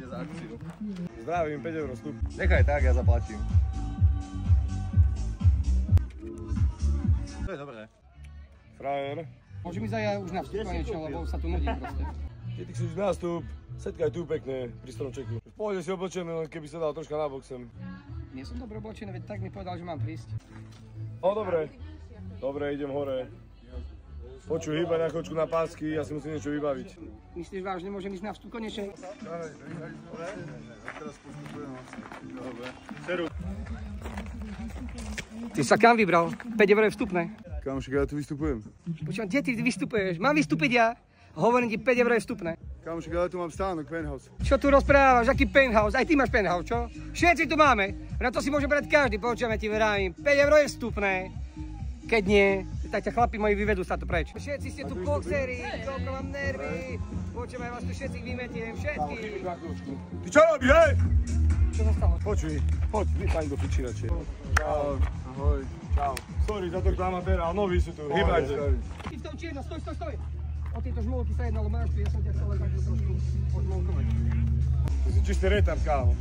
za akciu. Zdravím, 5 € vstup. Nechaj tak, ja zaplatím. To je dobré. Frajer. Môžem ísť aj ja už na vstup konečne, lebo sa tu nudím proste. Ty chceš ísť nástup, setkaj tu pekne, pri stromčeku. V pohode si oblečený, len keby sa dal troška na bok sem. Nie som dobre oblečený, veď tak mi povedal, že mám prísť. O, dobre. Dobre, idem hore. Počuj, hýbaj na chočku na pásky, ja si musím niečo vybaviť. Myslíš vážne, môžem ísť na vstup konečne? Teraz postupujem asi. Dobre. Ty sa kam vybral? 5 € je vstupné. Kamošek, ja tu vystupujem. Počúvam, kde ty vystupuješ? Mám vystúpiť ja? Hovorím ti, 5 € je vstupné. Kamošek, ja tu mám stánok, penthouse. Čo tu rozprávaš? Aký penthouse? Aj ty máš penthouse, čo? Všetci tu máme. Na to si môže brať každý, počujeme ti verávim. 5 € je vstupné. Keď nie, tak ťa chlapi moji vyvedú sa tu preč. Všetci ste tu boxeri, koľko mám nervy. Počujeme, vás tu všetkých vymetiem, všetkých. Ty čo robíš, hej? Čo sa stalo? Počuj, poď, vypaň do piči radšej. Čau. Ahoj. Čau. Sorry za tohto amatéra, noví sú tu, hýbajte. Ty v tom čierno, stoj. O tieto žmolky sa jednalo máš tu, ja som ťa chcel len tak trošku odžmolkovať. Ty si čistý retard, kámo.